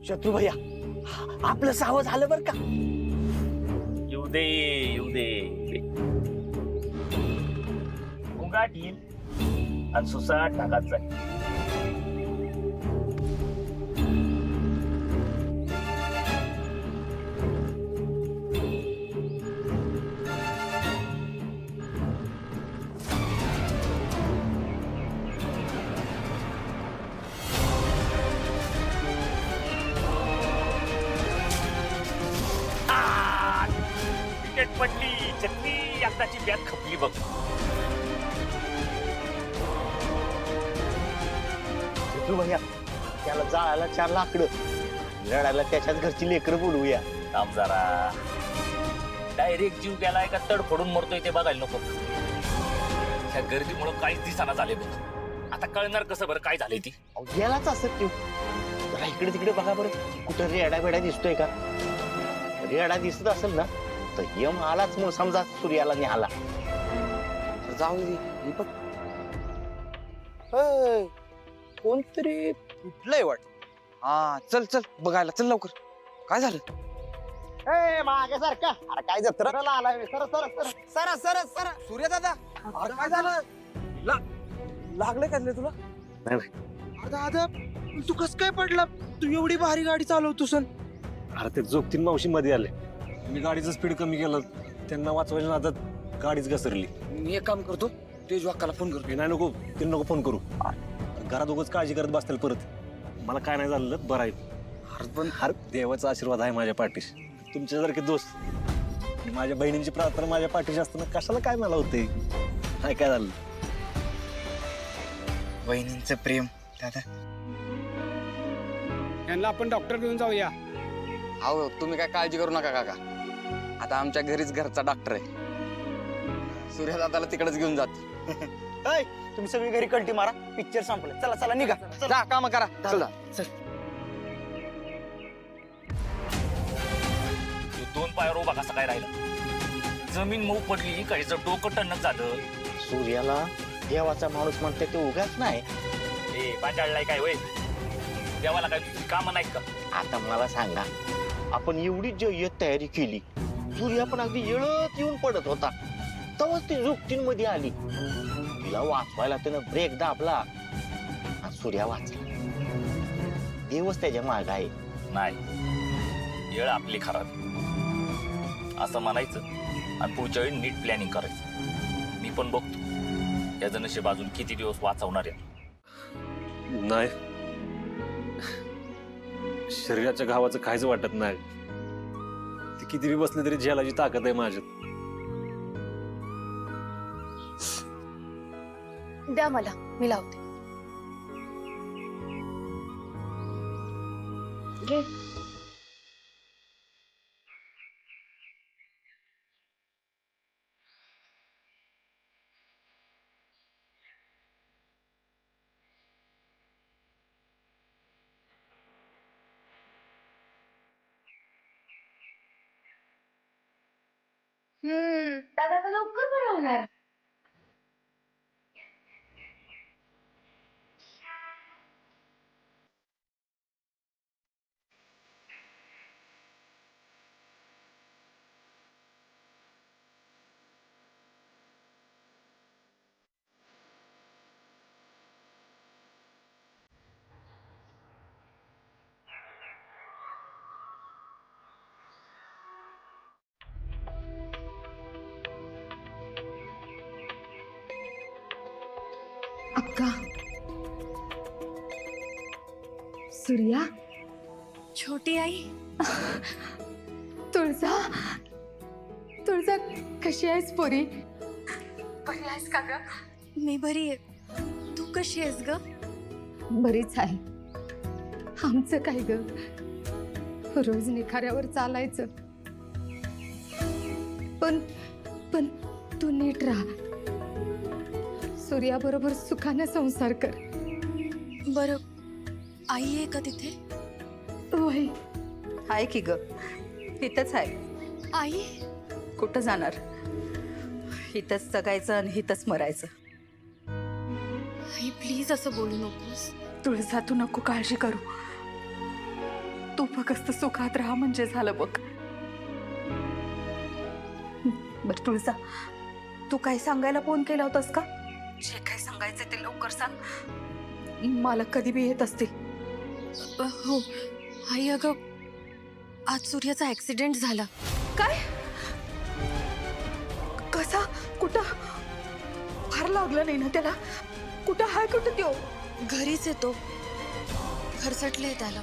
शत्रू भैया आपलं सावध झालं बर का. येऊ दे येऊ दे. मुंगाट येईल आणि सुसाट ढगात जाईल. विकेट पडली चटणी एकदाची बॅट खपली बघ. शत्रू भैया त्याला जाळायला 4 लाकडं लढायला त्याच्याच घरची लेकरं बोलवूया. थांब जरा. डायरेक्ट जीव गेलाय का तडफडून मरतोय ते बघायला नको. ह्या गर्दीमुळे काहीच दिसाना झाले बघ. आता कळणार कसं बरं काय झालंय ती. गेलाच असत तू. जरा इकडे तिकडे बघा बरं कुठं रेडा बेडा दिसतोय का. रेडा दिसत असेल ना तर यम आलाच मग समजा सूर्याला निघाला. जाऊ दे दीपक. कोणतरी कुठलंय वाट. हा चल चल बघायला चल लवकर. काय झालं. मागे सारखा अरे काय जत्रा आलाय. सर सर सर सरा सरा सरा सूर्य दादा अरे काय झालं. लागलंय का तुला. नाही. अरे दादा तू कस काय पडला. तू एवढी भारी गाडी चालवतोस. अरे ते जोगतीन मावशी मध्ये आले. मी गाडीचं स्पीड कमी केलं त्यांना वाचवायच्या नादात गाडीच घसरली. मी एक काम करतो तेज वाक्काला फोन करतो. हे नाही नको ते नको फोन करू. घरात उगाच काळजी करत बसतील परत. मला काय नाही झालं बरं आहे. अरे पण हर देवाचा आशीर्वाद आहे माझ्या पाठीशी. तुमच्यासारखे दोस्त माझ्या बहिणींची प्रार्थना माझ्या पाठीशी असताना कशाला काय मला होते. काय काय झालं. वहिनींचं प्रेम दादा. यांना आपण डॉक्टर घेऊन जाऊया. अहो तुम्ही काय काळजी करू नका काका. आता आमच्या घरीच घरचा डॉक्टर आहे. सूर्य दादाला तिकडेच घेऊन जातो. तुम्ही सगळी घरी कल्टी मारा. पिक्चर संपलं. चला चला निघा. जा काम करा. चल चल. तू 2 पायावर उभा कसा काय राहिला. जमीन मऊ पडली काहीच डोकं टणक झालं. सूर्याला देवाचा माणूस म्हणते ते उगाच नाही. ए पाचाळलाय काय होय. देवाला काय तुझी कामं नाहीत का. आता मला सांगा आपण एवढी जय्यत तयारी केली. सूर्या पण अगदी येळत येऊन पडत होता तेव्हाच ती जोगतींमध्ये आली. तिला वाचवायला त्यानं ब्रेक दाबला आणि सूर्या वाचला. देवच त्याच्या माग आहे. नाही येळ आपली खराब असं म्हणायचं आणि पुढच्या वेळी नीट प्लॅनिंग करायचं. मी पण बघतो या जणशी बाजून किती दिवस वाचवणार आहे. नाही शरीराच्या घावाचं काहीच वाटत नाही. ते किती बी बसले तरी झेलाची ताकद आहे माझ्यात. द्या मला मी लावते. घे. दादा तर लवकर बरं होणार. अक्का. सूर्या. छोटी आई. तुळजा. तुळजा कशी आहेस पोरी. बरी आहेस का ग. मी बरी आहे. तू कशी आहेस ग. बरीच आहे. आमचं काय ग रोज निखाऱ्यावर चालायचं. पण पण तू नीट राहा. सूर्याबरोबर सुखाने संसार कर. बरं आई आहे का तिथे. वय आहे की ग इथंच आहे. आई कुठं जाणार. इथंच जगायचं आणि इथंच मरायचं. आई प्लीज असं बोलू नकोस. तुळजा तू नको काळजी करू. तू फक्त सुखात राहा म्हणजे झालं बघ. बर तुळजा, तू काय सांगायला फोन केला होतास का? जे काय सांगायचं ते लवकर सांग, मला कधी बी येत असतील. हो आई, अगं आज सूर्याचा ऍक्सिडेंट झाला. काय? कसा? कुठं? फार लागलं नाही ना त्याला? कुठं हाय? कुठं त्यो? घरीच येतो, खरचटलंय त्याला.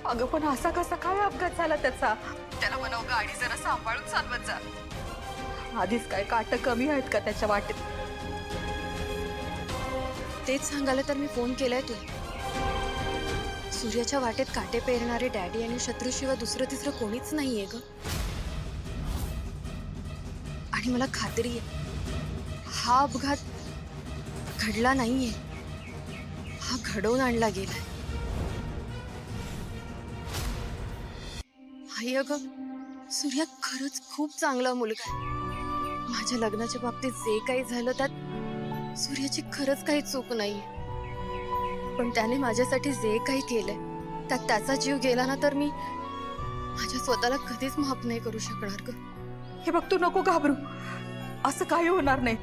अगं पण असा कसा काय अपघात झाला त्याचा? त्याला म्हणावं गाडी जरा सांभाळून चालवत जा. आधीच काय काट कमी आहेत का त्याच्या वाटेत? तेच सांगायला तर मी फोन केलाय तुला. सूर्याच्या वाटेत काटे पेरणारे डॅडी आणि शत्रूशिवाय दुसरं तिसरं कोणीच नाहीये ग. आणि मला खात्री आहे हा अपघात घडला नाहीये, हा घडवून आणला गेलाय. आई अगं, सूर्या खरंच खूप चांगला मुलगा आहे. माझ्या लग्नाच्या बाबतीत जे काही झालं त्यात सूर्याची खरंच काही चूक नाहीये. पण त्याने माझ्यासाठी जे काही केलंय त्यात त्याचा जीव गेला ना तर मी माझ्या स्वतःला कधीच माफ नाही करू शकणार ग. हे बघ, तू नको घाबरू, असं काही होणार नाही.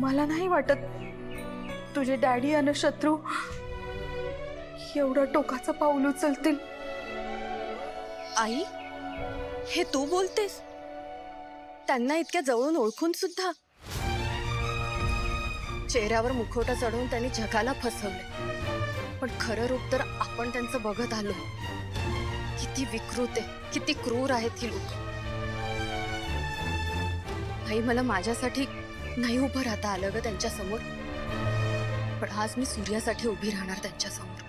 मला नाही वाटत तुझे डॅडी आणि शत्रू एवढं टोकाचं पाऊल उचलतील. आई, हे तू बोलतेस? त्यांना इतक्या जवळून ओळखून सुद्धा? चेहऱ्यावर मुखवटा चढवून त्यांनी जगाला फसवले, पण खरं रूप तर आपण त्यांचं बघत आलो. किती विकृत आहे, किती क्रूर आहेत ही लोक. आई, मला माझ्यासाठी नाही उभं राहता आलं ग त्यांच्या समोर, पण आज मी सूर्यासाठी उभी राहणार त्यांच्या समोर.